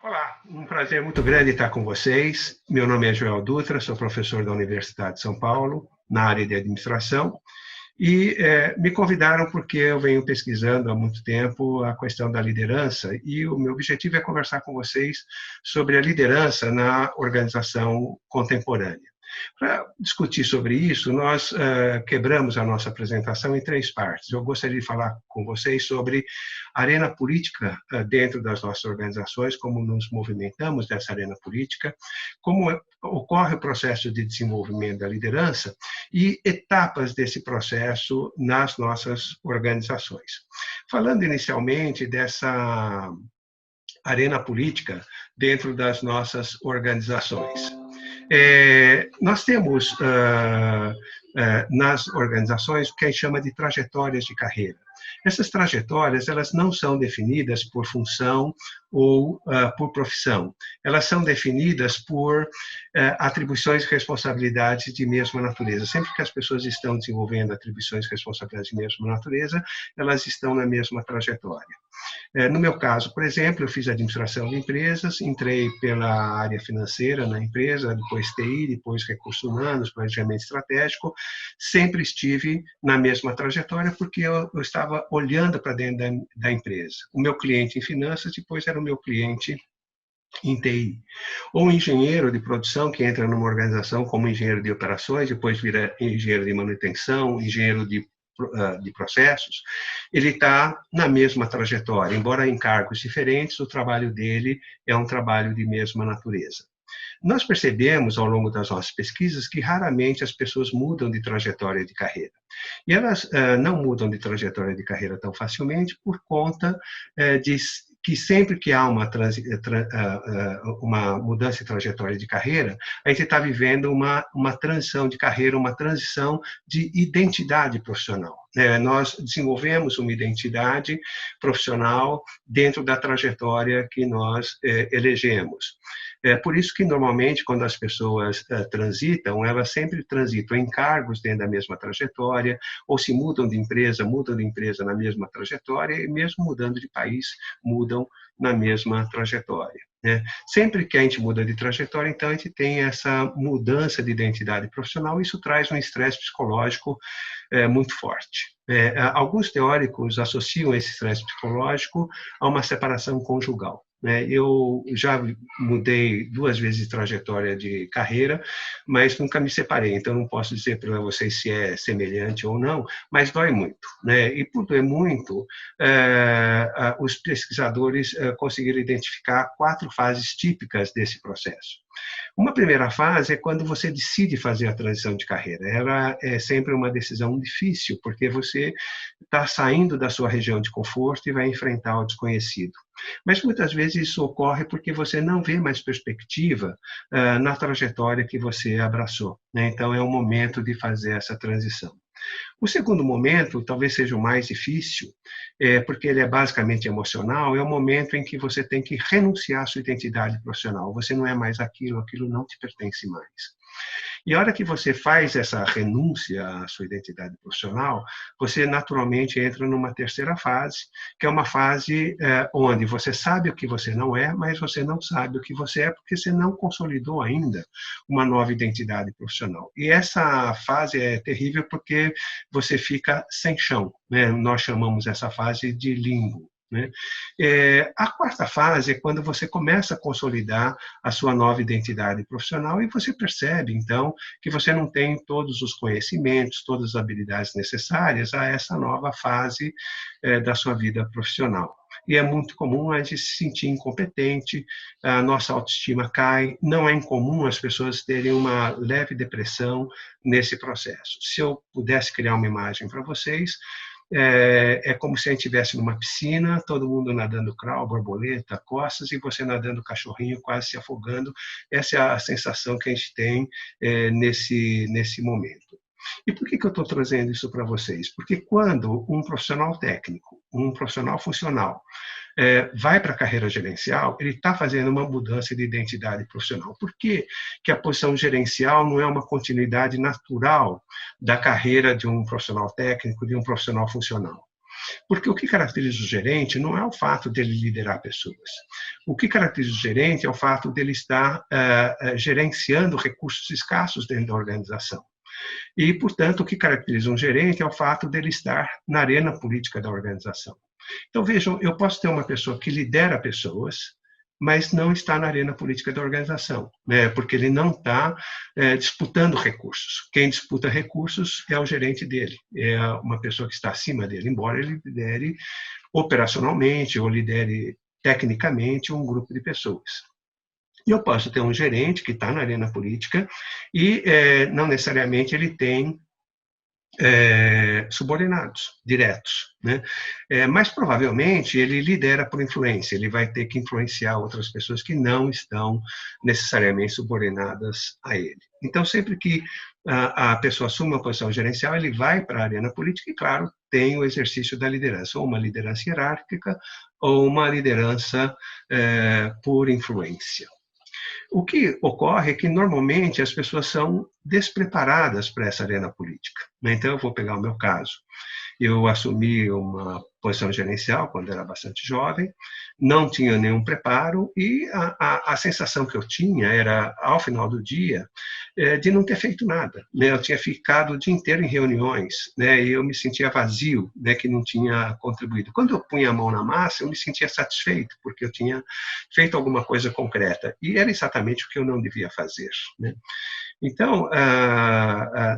Olá, um prazer muito grande estar com vocês. Meu nome é Joel Dutra, sou professor da Universidade de São Paulo, na área de administração, e me convidaram porque eu venho pesquisando há muito tempo a questão da liderança, e o meu objetivo é conversar com vocês sobre a liderança na organização contemporânea. Para discutir sobre isso, nós quebramos a nossa apresentação em três partes. Eu gostaria de falar com vocês sobre a arena política dentro das nossas organizações, como nos movimentamos nessa arena política, como ocorre o processo de desenvolvimento da liderança e etapas desse processo nas nossas organizações. Falando inicialmente dessa arena política dentro das nossas organizações. Nós temos nas organizações o que a gente chama de trajetórias de carreira. Essas trajetórias, elas não são definidas por função ou por profissão. Elas são definidas por atribuições e responsabilidades de mesma natureza. Sempre que as pessoas estão desenvolvendo atribuições e responsabilidades de mesma natureza, elas estão na mesma trajetória. No meu caso, por exemplo, eu fiz administração de empresas, entrei pela área financeira na empresa, depois TI, depois recursos humanos, planejamento estratégico. Sempre estive na mesma trajetória porque eu estava olhando para dentro da empresa. O meu cliente em finanças, depois era o meu cliente em TI. Ou um engenheiro de produção que entra numa organização como engenheiro de operações, depois vira engenheiro de manutenção, engenheiro de processos, ele está na mesma trajetória. Embora em cargos diferentes, o trabalho dele é um trabalho de mesma natureza. Nós percebemos, ao longo das nossas pesquisas, que raramente as pessoas mudam de trajetória de carreira. E elas não mudam de trajetória de carreira tão facilmente por conta de que sempre que há uma mudança de trajetória de carreira, a gente está vivendo uma transição de carreira, uma transição de identidade profissional. Nós desenvolvemos uma identidade profissional dentro da trajetória que nós elegemos. Por isso que, normalmente, quando as pessoas transitam, elas sempre transitam em cargos dentro da mesma trajetória, ou se mudam de empresa na mesma trajetória, e mesmo mudando de país, mudam na mesma trajetória. Sempre que a gente muda de trajetória, então, a gente tem essa mudança de identidade profissional, e isso traz um estresse psicológico muito forte. Alguns teóricos associam esse estresse psicológico a uma separação conjugal. Eu já mudei 2 vezes de trajetória de carreira, mas nunca me separei, então não posso dizer para vocês se é semelhante ou não, mas dói muito. E por doer muito, os pesquisadores conseguiram identificar 4 fases típicas desse processo. Uma primeira fase é quando você decide fazer a transição de carreira. Ela é sempre uma decisão difícil, porque você está saindo da sua região de conforto e vai enfrentar o desconhecido. Mas muitas vezes isso ocorre porque você não vê mais perspectiva na trajetória que você abraçou. Então é o momento de fazer essa transição. O segundo momento, talvez seja o mais difícil, porque ele é basicamente emocional, é o momento em que você tem que renunciar à sua identidade profissional. Você não é mais aquilo, aquilo não te pertence mais. E a hora que você faz essa renúncia à sua identidade profissional, você naturalmente entra numa terceira fase, que é uma fase onde você sabe o que você não é, mas você não sabe o que você é, porque você não consolidou ainda uma nova identidade profissional. E essa fase é terrível porque você fica sem chão. Nós chamamos essa fase de limbo. A quarta fase é quando você começa a consolidar a sua nova identidade profissional e você percebe, então, que você não tem todos os conhecimentos, todas as habilidades necessárias a essa nova fase da sua vida profissional. E é muito comum a gente se sentir incompetente, a nossa autoestima cai, não é incomum as pessoas terem uma leve depressão nesse processo. Se eu pudesse criar uma imagem para vocês, é como se a gente estivesse numa piscina, todo mundo nadando crawl, borboleta, costas, e você nadando cachorrinho, quase se afogando. Essa é a sensação que a gente tem nesse momento. E por que eu estou trazendo isso para vocês? Porque quando um profissional técnico, um profissional funcional, vai para a carreira gerencial, ele está fazendo uma mudança de identidade profissional. Por que a posição gerencial não é uma continuidade natural da carreira de um profissional técnico, de um profissional funcional? Porque o que caracteriza o gerente não é o fato dele liderar pessoas. O que caracteriza o gerente é o fato dele estar gerenciando recursos escassos dentro da organização. E, portanto, o que caracteriza um gerente é o fato dele estar na arena política da organização. Então, vejam, eu posso ter uma pessoa que lidera pessoas, mas não está na arena política da organização, né? Porque ele não está disputando recursos. Quem disputa recursos é o gerente dele, é uma pessoa que está acima dele, embora ele lidere operacionalmente ou lidere tecnicamente um grupo de pessoas. E eu posso ter um gerente que está na arena política e não necessariamente ele tem subordinados diretos, né? Mas provavelmente ele lidera por influência, ele vai ter que influenciar outras pessoas que não estão necessariamente subordinadas a ele. Então, sempre que a pessoa assume uma posição gerencial, ele vai para a arena política e, claro, tem o exercício da liderança, ou uma liderança hierárquica, ou uma liderança por influência. O que ocorre é que, normalmente, as pessoas são despreparadas para essa arena política. Então, eu vou pegar o meu caso. Eu assumi uma posição gerencial quando era bastante jovem, não tinha nenhum preparo e a sensação que eu tinha era, ao final do dia, de não ter feito nada. Eu tinha ficado o dia inteiro em reuniões, e eu me sentia vazio, que não tinha contribuído. Quando eu punha a mão na massa, eu me sentia satisfeito, porque eu tinha feito alguma coisa concreta. E era exatamente o que eu não devia fazer. Então,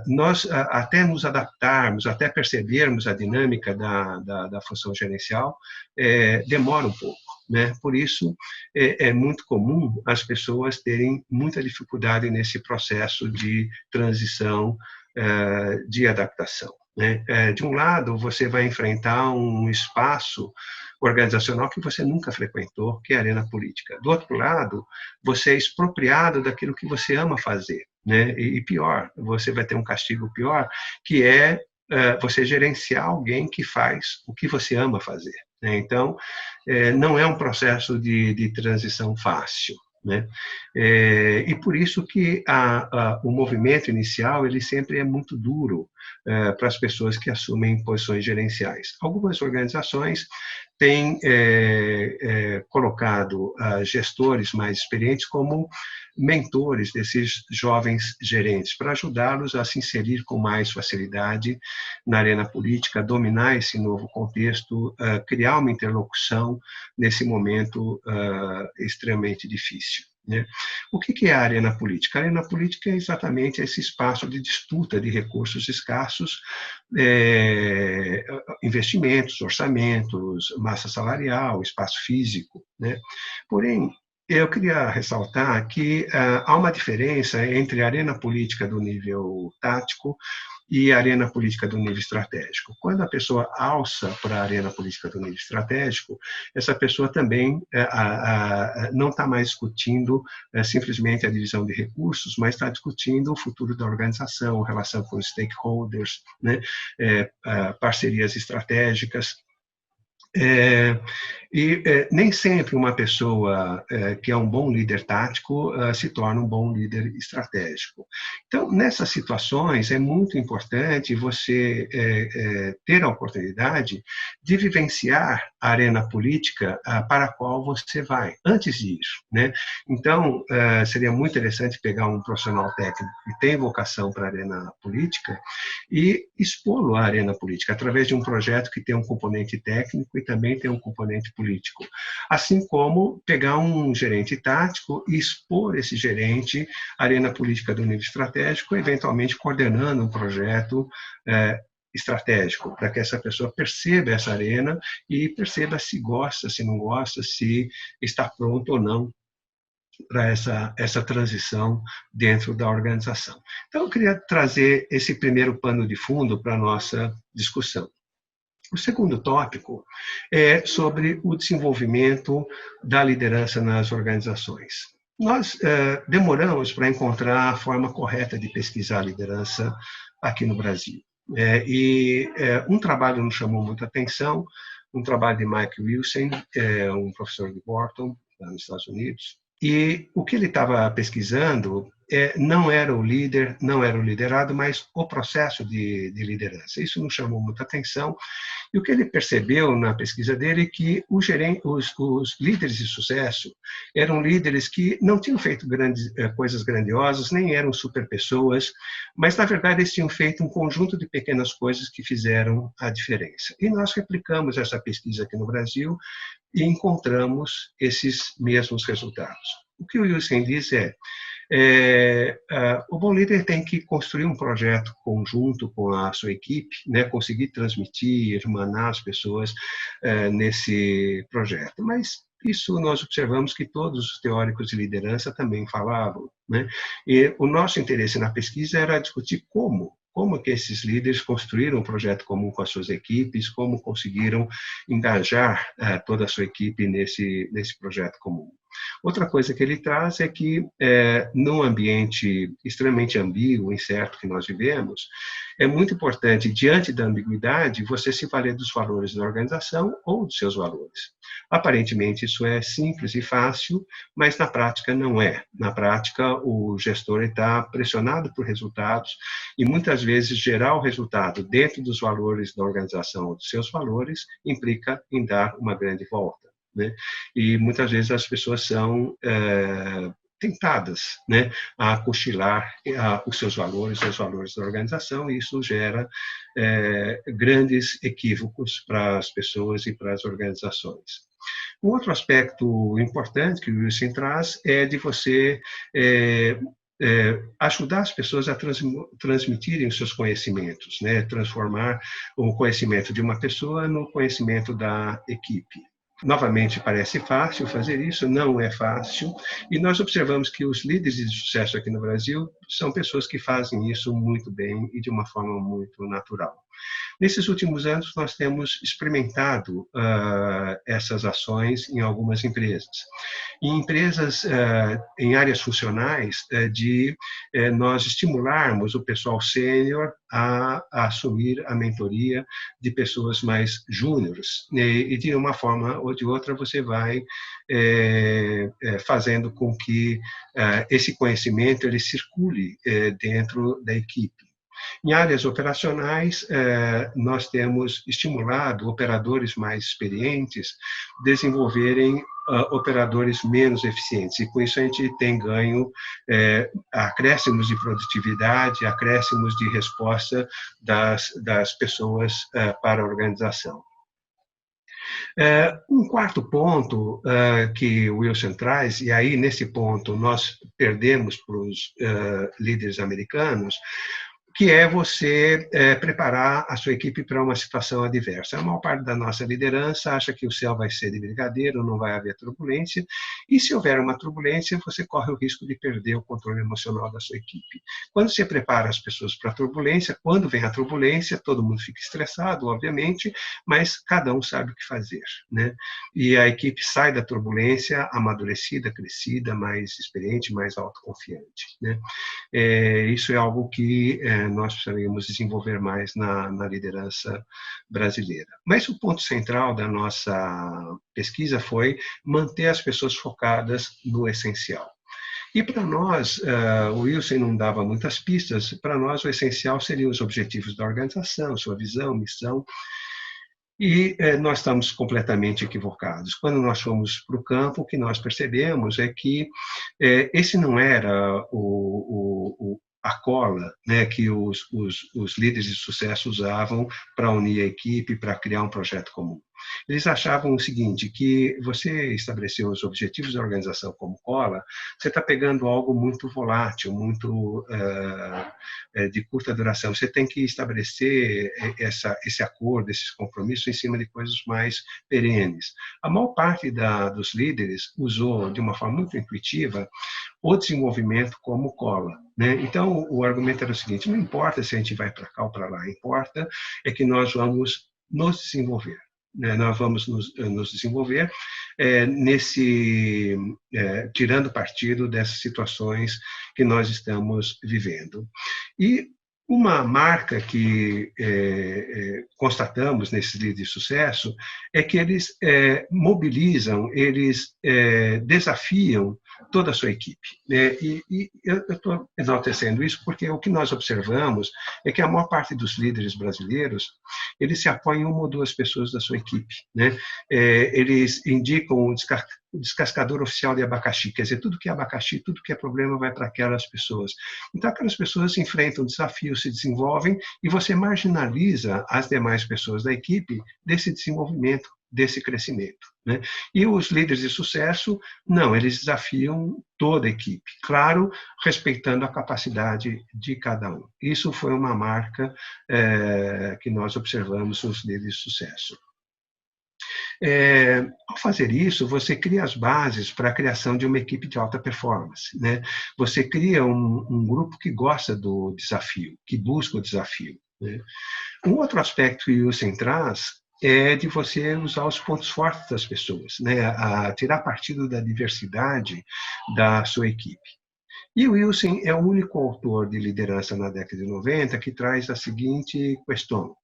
nós até nos adaptarmos, até percebermos a dinâmica da função gerencial, demora um pouco. Por isso, é muito comum as pessoas terem muita dificuldade nesse processo de transição, de adaptação. De um lado, você vai enfrentar um espaço organizacional que você nunca frequentou, que é a arena política. Do outro lado, você é expropriado daquilo que você ama fazer. E pior, você vai ter um castigo pior, que é você gerenciar alguém que faz o que você ama fazer. Então, não é um processo de transição fácil. E por isso que o movimento inicial ele sempre é muito duro para as pessoas que assumem posições gerenciais. Algumas organizações têm colocado gestores mais experientes como mentores desses jovens gerentes, para ajudá-los a se inserir com mais facilidade na arena política, dominar esse novo contexto, criar uma interlocução nesse momento extremamente difícil. O que é a arena política? A arena política é exatamente esse espaço de disputa de recursos escassos, investimentos, orçamentos, massa salarial, espaço físico. Porém, eu queria ressaltar que há uma diferença entre a arena política do nível tático e a arena política do nível estratégico. Quando a pessoa alça para a arena política do nível estratégico, essa pessoa também não está mais discutindo simplesmente a divisão de recursos, mas está discutindo o futuro da organização, relação com os stakeholders, parcerias estratégicas. Nem sempre uma pessoa que é um bom líder tático se torna um bom líder estratégico. Então, nessas situações, é muito importante você ter a oportunidade de vivenciar a arena política para a qual você vai, antes de ir. Então, seria muito interessante pegar um profissional técnico que tem vocação para a arena política e expô-lo à arena política, através de um projeto que tem um componente técnico e também tem um componente político. Assim como pegar um gerente tático e expor esse gerente à arena política do nível estratégico, eventualmente coordenando um projeto estratégico, para que essa pessoa perceba essa arena e perceba se gosta, se não gosta, se está pronto ou não para essa transição dentro da organização. Então, eu queria trazer esse primeiro pano de fundo para a nossa discussão. O segundo tópico é sobre o desenvolvimento da liderança nas organizações. Nós demoramos para encontrar a forma correta de pesquisar a liderança aqui no Brasil. Um trabalho nos chamou muita atenção, um trabalho de Mike Wilson, um professor de Wharton, lá nos Estados Unidos. E o que ele estava pesquisando não era o líder, não era o liderado, mas o processo de liderança. Isso nos chamou muita atenção. E o que ele percebeu na pesquisa dele é que os líderes de sucesso eram líderes que não tinham feito coisas grandiosas, nem eram super pessoas, mas, na verdade, eles tinham feito um conjunto de pequenas coisas que fizeram a diferença. E nós replicamos essa pesquisa aqui no Brasil e encontramos esses mesmos resultados. O que o Wilson diz o bom líder tem que construir um projeto conjunto com a sua equipe, né, conseguir transmitir, irmanar as pessoas nesse projeto. Mas isso nós observamos que todos os teóricos de liderança também falavam, né? E o nosso interesse na pesquisa era discutir como que esses líderes construíram um projeto comum com as suas equipes, como conseguiram engajar toda a sua equipe nesse projeto comum. Outra coisa que ele traz é que, num ambiente extremamente ambíguo, incerto que nós vivemos, é muito importante, diante da ambiguidade, você se valer dos valores da organização ou dos seus valores. Aparentemente, isso é simples e fácil, mas na prática não é. Na prática, o gestor está pressionado por resultados e, muitas vezes, gerar o resultado dentro dos valores da organização ou dos seus valores implica em dar uma grande volta, né? E muitas vezes as pessoas são tentadas, né, a cochilar os seus valores, os valores da organização, e isso gera grandes equívocos para as pessoas e para as organizações. Um outro aspecto importante que o Wilson traz é de você ajudar as pessoas a transmitirem os seus conhecimentos, né, transformar o conhecimento de uma pessoa no conhecimento da equipe. Novamente, parece fácil fazer isso, não é fácil, e nós observamos que os líderes de sucesso aqui no Brasil são pessoas que fazem isso muito bem e de uma forma muito natural. Nesses últimos anos, nós temos experimentado essas ações em algumas empresas. Em empresas, em áreas funcionais, de nós estimularmos o pessoal sênior a assumir a mentoria de pessoas mais júniores. E de uma forma ou de outra, você vai fazendo com que esse conhecimento ele circule dentro da equipe. Em áreas operacionais, nós temos estimulado operadores mais experientes desenvolverem operadores menos eficientes, e com isso a gente tem ganho acréscimos de produtividade, acréscimos de resposta das pessoas para a organização. Um quarto ponto que o Wilson traz, e aí nesse ponto nós perdemos para os líderes americanos, que é você preparar a sua equipe para uma situação adversa. A maior parte da nossa liderança acha que o céu vai ser de brigadeiro, não vai haver turbulência, e se houver uma turbulência, você corre o risco de perder o controle emocional da sua equipe. Quando você prepara as pessoas para a turbulência, quando vem a turbulência, todo mundo fica estressado, obviamente, mas cada um sabe o que fazer, né? E a equipe sai da turbulência amadurecida, crescida, mais experiente, mais autoconfiante, né? Isso é algo que nós precisaríamos desenvolver mais na liderança brasileira. Mas o ponto central da nossa pesquisa foi manter as pessoas focadas no essencial. E para nós, o Wilson não dava muitas pistas, para nós o essencial seriam os objetivos da organização, sua visão, missão, e nós estamos completamente equivocados. Quando nós fomos para o campo, o que nós percebemos é que esse não era a cola, né, que os líderes de sucesso usavam para unir a equipe, para criar um projeto comum. Eles achavam o seguinte, que você estabeleceu os objetivos da organização como cola, você está pegando algo muito volátil, muito de curta duração. Você tem que estabelecer esse acordo, esses compromissos em cima de coisas mais perenes. A maior parte dos líderes usou, de uma forma muito intuitiva, o desenvolvimento como cola, né? Então, o argumento era o seguinte, não importa se a gente vai para cá ou para lá, importa é que nós vamos nos desenvolver. Nós vamos nos desenvolver tirando partido dessas situações que nós estamos vivendo. E uma marca que constatamos nesses líderes de sucesso é que eles mobilizam, eles desafiam toda a sua equipe. E eu estou enaltecendo isso porque o que nós observamos é que a maior parte dos líderes brasileiros, eles se apoiam em uma ou duas pessoas da sua equipe, né? Eles indicam o descascador oficial de abacaxi, quer dizer, tudo que é abacaxi, tudo que é problema vai para aquelas pessoas. Então, aquelas pessoas enfrentam desafios, se desenvolvem, e você marginaliza as demais pessoas da equipe desse desenvolvimento, desse crescimento, né? E os líderes de sucesso, não, eles desafiam toda a equipe, claro, respeitando a capacidade de cada um. Isso foi uma marca que nós observamos nos líderes de sucesso. Ao fazer isso, você cria as bases para a criação de uma equipe de alta performance, né? Você cria um grupo que gosta do desafio, que busca o desafio, né? Um outro aspecto que o Wilson traz é de você usar os pontos fortes das pessoas, né? A tirar partido da diversidade da sua equipe. E o Wilson é o único autor de liderança na década de 90 que traz a seguinte questão,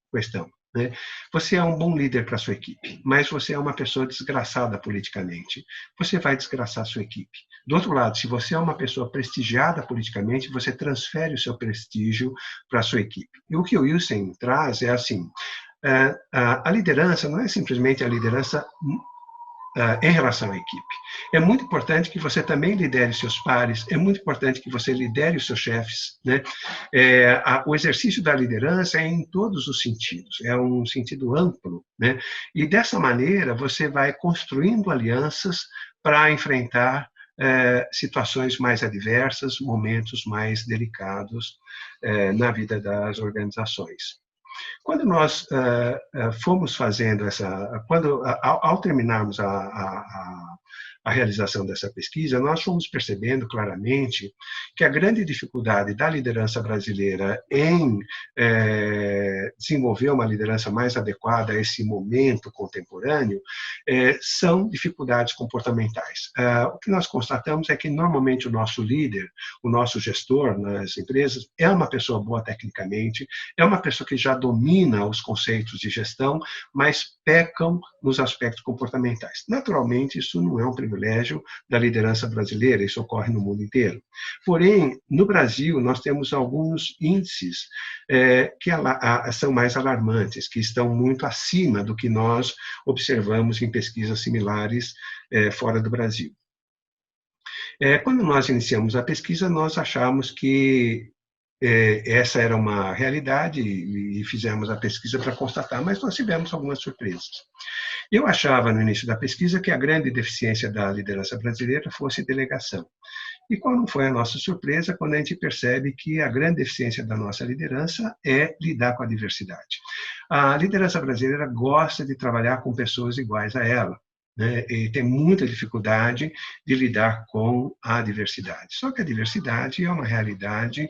né? Você é um bom líder para a sua equipe, mas você é uma pessoa desgraçada politicamente. Você vai desgraçar a sua equipe. Do outro lado, se você é uma pessoa prestigiada politicamente, você transfere o seu prestígio para a sua equipe. E o que o Wilson traz é assim, a liderança não é simplesmente a liderança em relação à equipe. É muito importante que você também lidere seus pares, é muito importante que você lidere os seus chefes, né? O exercício da liderança é em todos os sentidos, é um sentido amplo, né? E dessa maneira você vai construindo alianças para enfrentar situações mais adversas, momentos mais delicados na vida das organizações. Quando nós fomos fazendo ao terminarmos a realização dessa pesquisa, nós fomos percebendo claramente que a grande dificuldade da liderança brasileira em desenvolver uma liderança mais adequada a esse momento contemporâneo são dificuldades comportamentais. O que nós constatamos é que, normalmente, o nosso líder, o nosso gestor nas empresas, é uma pessoa boa tecnicamente, é uma pessoa que já domina os conceitos de gestão, mas pecam nos aspectos comportamentais. Naturalmente, isso não é um privilégio da liderança brasileira, isso ocorre no mundo inteiro. Porém, no Brasil, nós temos alguns índices que são mais alarmantes, que estão muito acima do que nós observamos em pesquisas similares fora do Brasil. Quando nós iniciamos a pesquisa, nós achamos que essa era uma realidade e fizemos a pesquisa para constatar, mas nós tivemos algumas surpresas. Eu achava, no início da pesquisa, que a grande deficiência da liderança brasileira fosse delegação. E qual não foi a nossa surpresa quando a gente percebe que a grande deficiência da nossa liderança é lidar com a diversidade. A liderança brasileira gosta de trabalhar com pessoas iguais a ela, né? E tem muita dificuldade de lidar com a diversidade. Só que a diversidade é uma realidade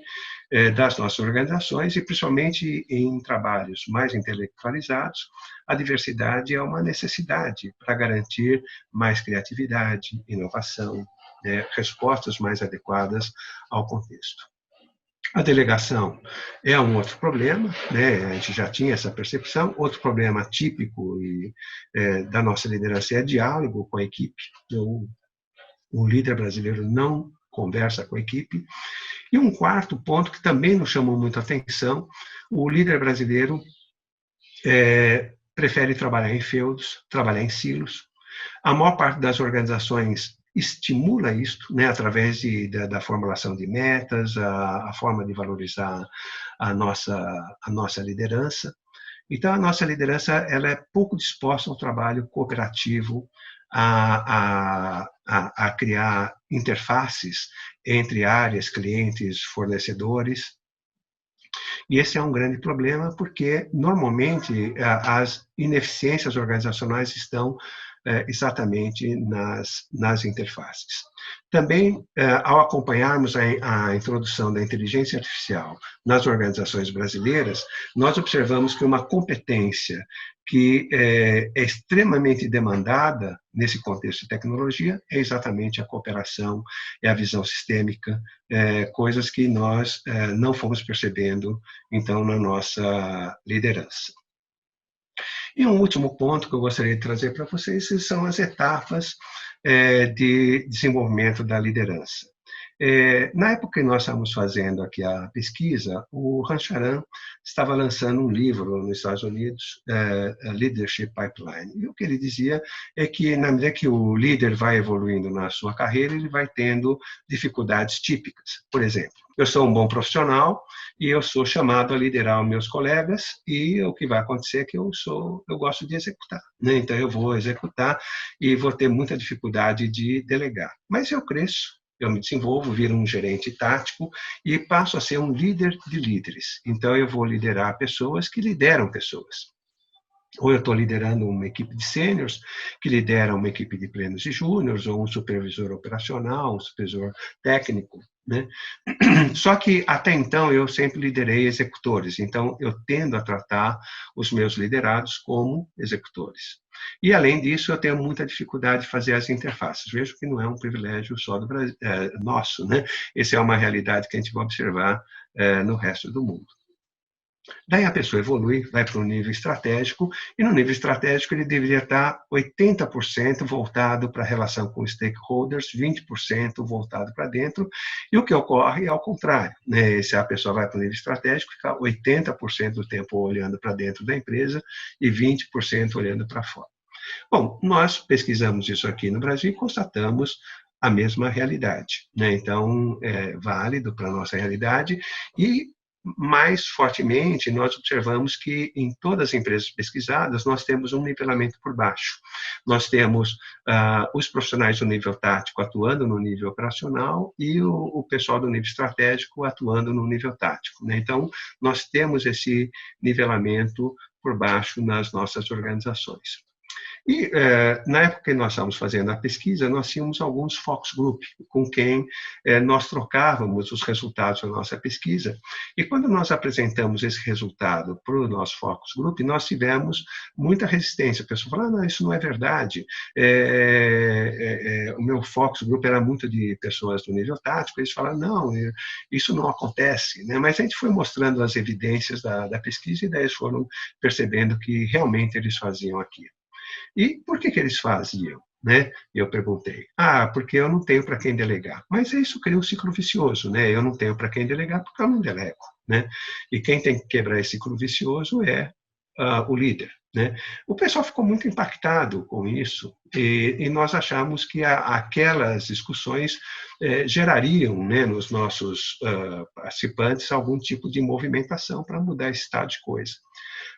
das nossas organizações e, principalmente em trabalhos mais intelectualizados, a diversidade é uma necessidade para garantir mais criatividade, inovação, respostas mais adequadas ao contexto. A delegação é um outro problema, né? A gente já tinha essa percepção. Outro problema típico da nossa liderança é diálogo com a equipe. O líder brasileiro não conversa com a equipe. E um quarto ponto que também nos chamou muita atenção, o líder brasileiro prefere trabalhar em feudos, trabalhar em silos. A maior parte das organizações estimula isto, né, através da formulação de metas, a forma de valorizar a nossa liderança. Então, a nossa liderança ela é pouco disposta ao trabalho cooperativo, a criar interfaces entre áreas, clientes, fornecedores. E esse é um grande problema porque, normalmente, as ineficiências organizacionais estão exatamente nas interfaces. Também, ao acompanharmos a introdução da inteligência artificial nas organizações brasileiras, nós observamos que uma competência que é extremamente demandada nesse contexto de tecnologia é exatamente a cooperação, é a visão sistêmica, coisas que nós não fomos percebendo, então, na nossa liderança. E um último ponto que eu gostaria de trazer para vocês são as etapas de desenvolvimento da liderança. Na época que nós estávamos fazendo aqui a pesquisa, o Rancharan estava lançando um livro nos Estados Unidos, Leadership Pipeline. E o que ele dizia é que, na medida que o líder vai evoluindo na sua carreira, ele vai tendo dificuldades típicas. Por exemplo, eu sou um bom profissional e eu sou chamado a liderar os meus colegas, e o que vai acontecer é que eu gosto de executar, né? Então eu vou executar e vou ter muita dificuldade de delegar. Mas eu cresço, eu me desenvolvo, viro um gerente tático e passo a ser um líder de líderes. Então, eu vou liderar pessoas que lideram pessoas. Ou eu estou liderando uma equipe de sêniors, que lidera uma equipe de plenos e júniors, ou um supervisor operacional, um supervisor técnico, né? Só que, até então, eu sempre liderei executores. Então, eu tendo a tratar os meus liderados como executores. E, além disso, eu tenho muita dificuldade de fazer as interfaces. Vejo que não é um privilégio só do Brasil, nosso, né? Essa é uma realidade que a gente vai observar no resto do mundo. Daí a pessoa evolui, vai para um nível estratégico, e no nível estratégico ele deveria estar 80% voltado para a relação com stakeholders, 20% voltado para dentro, e o que ocorre é ao contrário, né? Se a pessoa vai para o nível estratégico, fica 80% do tempo olhando para dentro da empresa e 20% olhando para fora. Bom, nós pesquisamos isso aqui no Brasil e constatamos a mesma realidade, né? Então, é válido para a nossa realidade, e mais fortemente, nós observamos que em todas as empresas pesquisadas, nós temos um nivelamento por baixo. Nós temos os profissionais do nível tático atuando no nível operacional e o pessoal do nível estratégico atuando no nível tático, né? Então, nós temos esse nivelamento por baixo nas nossas organizações. E, na época que nós estávamos fazendo a pesquisa, nós tínhamos alguns focus group, com quem nós trocávamos os resultados da nossa pesquisa. E quando nós apresentamos esse resultado para o nosso focus group, nós tivemos muita resistência. A pessoa falou, não, isso não é verdade. O meu focus group era muito de pessoas do nível tático. Eles falaram, não, isso não acontece, né? Mas a gente foi mostrando as evidências da pesquisa, e daí eles foram percebendo que realmente eles faziam aquilo. E por que eles faziam, né? Eu perguntei. Porque eu não tenho para quem delegar. Mas isso cria um ciclo vicioso, né? Eu não tenho para quem delegar porque eu não delego, né? E quem tem que quebrar esse ciclo vicioso é o líder, né? O pessoal ficou muito impactado com isso, e nós achamos que aquelas discussões gerariam, né, nos nossos participantes algum tipo de movimentação para mudar esse estado de coisa.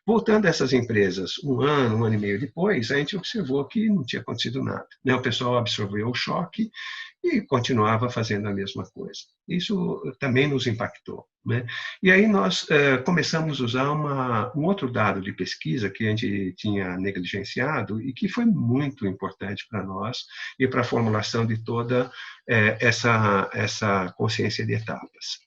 Voltando a essas empresas, um ano e meio depois, a gente observou que não tinha acontecido nada, né? O pessoal absorveu o choque e continuava fazendo a mesma coisa. Isso também nos impactou, né? E aí nós começamos a usar um outro dado de pesquisa que a gente tinha negligenciado e que foi muito importante para nós e para a formulação de toda essa consciência de etapas.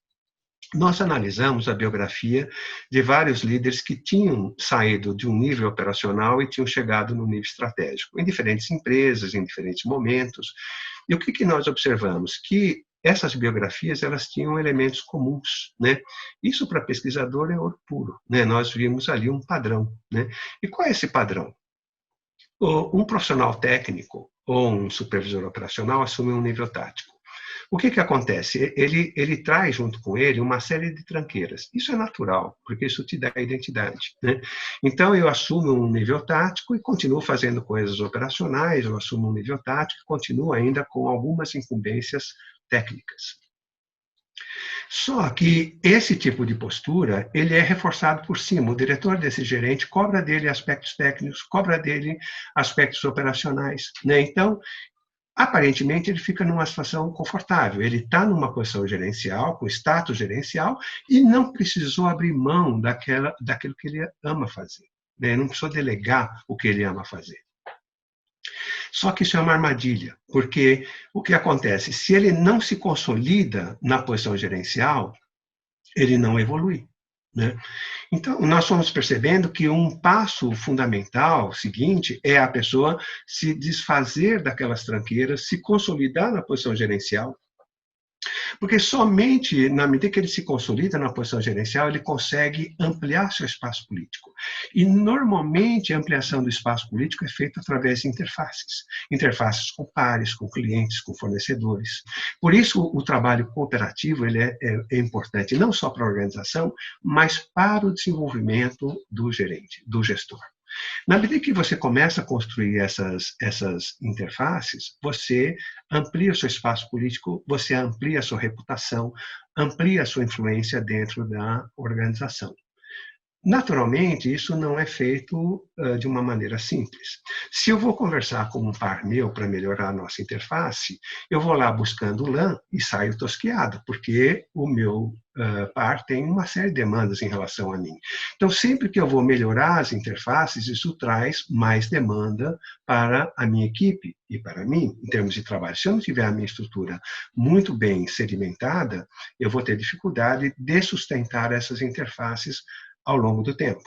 Nós analisamos a biografia de vários líderes que tinham saído de um nível operacional e tinham chegado no nível estratégico, em diferentes empresas, em diferentes momentos. E o que nós observamos? Que essas biografias, elas tinham elementos comuns, né? Isso, para pesquisador, é ouro puro, né? Nós vimos ali um padrão, né? E qual é esse padrão? Um profissional técnico ou um supervisor operacional assume um nível tático. O que acontece? Ele traz junto com ele uma série de tranqueiras. Isso é natural, porque isso te dá identidade, né? Então, eu assumo um nível tático e continuo fazendo coisas operacionais, eu assumo um nível tático e continuo ainda com algumas incumbências técnicas. Só que esse tipo de postura, ele é reforçado por cima. O diretor desse gerente cobra dele aspectos técnicos, cobra dele aspectos operacionais, né? Então, aparentemente, ele fica numa situação confortável. Ele está numa posição gerencial, com status gerencial, e não precisou abrir mão daquilo que ele ama fazer, né? Ele não precisou delegar o que ele ama fazer. Só que isso é uma armadilha, porque o que acontece? Se ele não se consolida na posição gerencial, ele não evolui, né? Então, nós fomos percebendo que um passo fundamental seguinte é a pessoa se desfazer daquelas tranqueiras, se consolidar na posição gerencial, Porque somente na medida que ele se consolida na posição gerencial, ele consegue ampliar seu espaço político. E, normalmente, a ampliação do espaço político é feita através de interfaces com pares, com clientes, com fornecedores. Por isso, o trabalho cooperativo ele é importante, não só para a organização, mas para o desenvolvimento do gerente, do gestor. Na medida que você começa a construir essas interfaces, você amplia o seu espaço político, você amplia a sua reputação, amplia a sua influência dentro da organização. Naturalmente, isso não é feito de uma maneira simples. Se eu vou conversar com um par meu para melhorar a nossa interface, eu vou lá buscando lã e saio tosquiado, porque o meu par tem uma série de demandas em relação a mim. Então, sempre que eu vou melhorar as interfaces, isso traz mais demanda para a minha equipe e para mim, em termos de trabalho. Se eu não tiver a minha estrutura muito bem sedimentada, eu vou ter dificuldade de sustentar essas interfaces ao longo do tempo.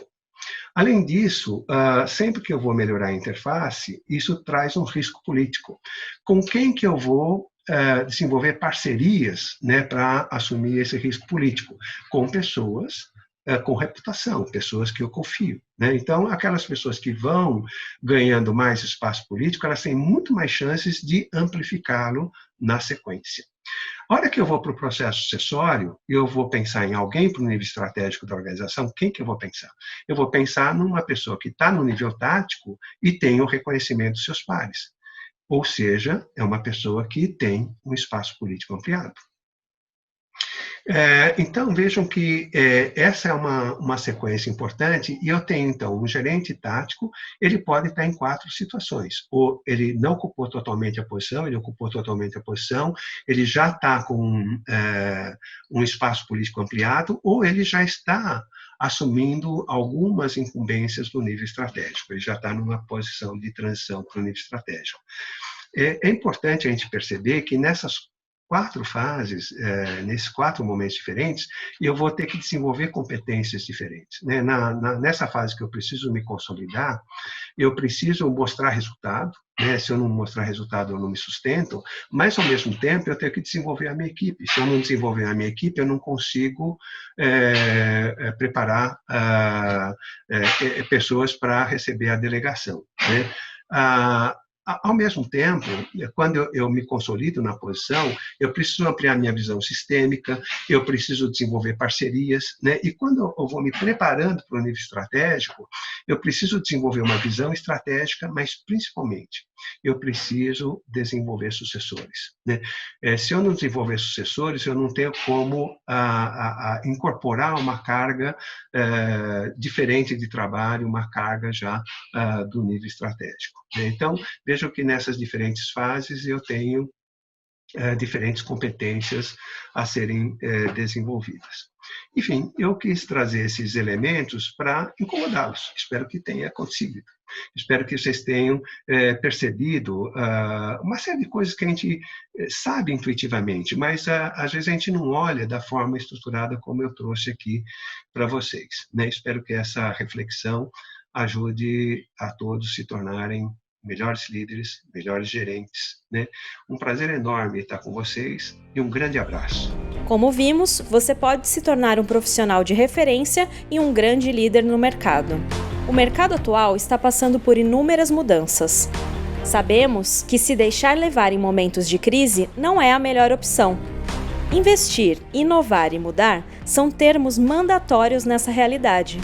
Além disso, sempre que eu vou melhorar a interface, isso traz um risco político. Com quem que eu vou desenvolver parcerias, né, para assumir esse risco político? Com pessoas com reputação, pessoas que eu confio, né? Então, aquelas pessoas que vão ganhando mais espaço político, elas têm muito mais chances de amplificá-lo na sequência. A hora que eu vou para o processo sucessório, eu vou pensar em alguém para o nível estratégico da organização, quem que eu vou pensar? Eu vou pensar numa pessoa que está no nível tático e tem o reconhecimento dos seus pares. Ou seja, é uma pessoa que tem um espaço político ampliado. Então, vejam que essa é uma sequência importante, e eu tenho, então, um gerente tático, ele pode estar em 4 situações. Ou ele não ocupou totalmente a posição, ele ocupou totalmente a posição, ele já está com um espaço político ampliado, ou ele já está assumindo algumas incumbências do nível estratégico, ele já está numa posição de transição para o nível estratégico. É importante a gente perceber que nessas 4 fases, nesses 4 momentos diferentes, eu vou ter que desenvolver competências diferentes, né? Nessa fase que eu preciso me consolidar, eu preciso mostrar resultado, né? Se eu não mostrar resultado, eu não me sustento, mas, ao mesmo tempo, eu tenho que desenvolver a minha equipe. Se eu não desenvolver a minha equipe, eu não consigo preparar pessoas para receber a delegação, né? Ao mesmo tempo, quando eu me consolido na posição, eu preciso ampliar minha visão sistêmica, eu preciso desenvolver parcerias, né? E quando eu vou me preparando para o nível estratégico, eu preciso desenvolver uma visão estratégica, mas, principalmente, eu preciso desenvolver sucessores, né? Se eu não desenvolver sucessores, eu não tenho como incorporar uma carga diferente de trabalho, uma carga já do nível estratégico, né? Então, vejam que nessas diferentes fases eu tenho diferentes competências a serem desenvolvidas. Enfim, eu quis trazer esses elementos para incomodá-los. Espero que tenha acontecido. Espero que vocês tenham percebido uma série de coisas que a gente sabe intuitivamente, mas às vezes a gente não olha da forma estruturada como eu trouxe aqui para vocês, né? Espero que essa reflexão ajude a todos se tornarem melhores líderes, melhores gerentes, né? Um prazer enorme estar com vocês e um grande abraço. Como vimos, você pode se tornar um profissional de referência e um grande líder no mercado. O mercado atual está passando por inúmeras mudanças. Sabemos que se deixar levar em momentos de crise não é a melhor opção. Investir, inovar e mudar são termos mandatórios nessa realidade.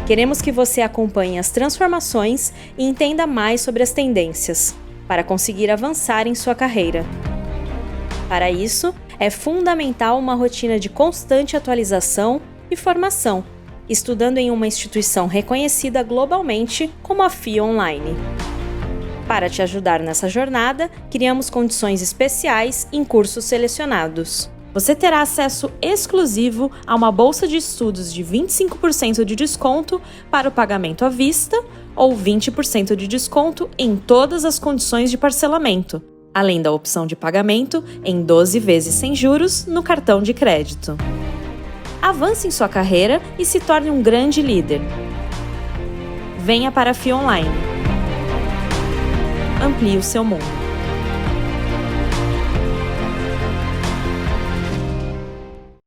Queremos que você acompanhe as transformações e entenda mais sobre as tendências, para conseguir avançar em sua carreira. Para isso, é fundamental uma rotina de constante atualização e formação, estudando em uma instituição reconhecida globalmente como a FIA Online. Para te ajudar nessa jornada, criamos condições especiais em cursos selecionados. Você terá acesso exclusivo a uma bolsa de estudos de 25% de desconto para o pagamento à vista ou 20% de desconto em todas as condições de parcelamento, além da opção de pagamento em 12 vezes sem juros no cartão de crédito. Avance em sua carreira e se torne um grande líder. Venha para a FIA Online. Amplie o seu mundo.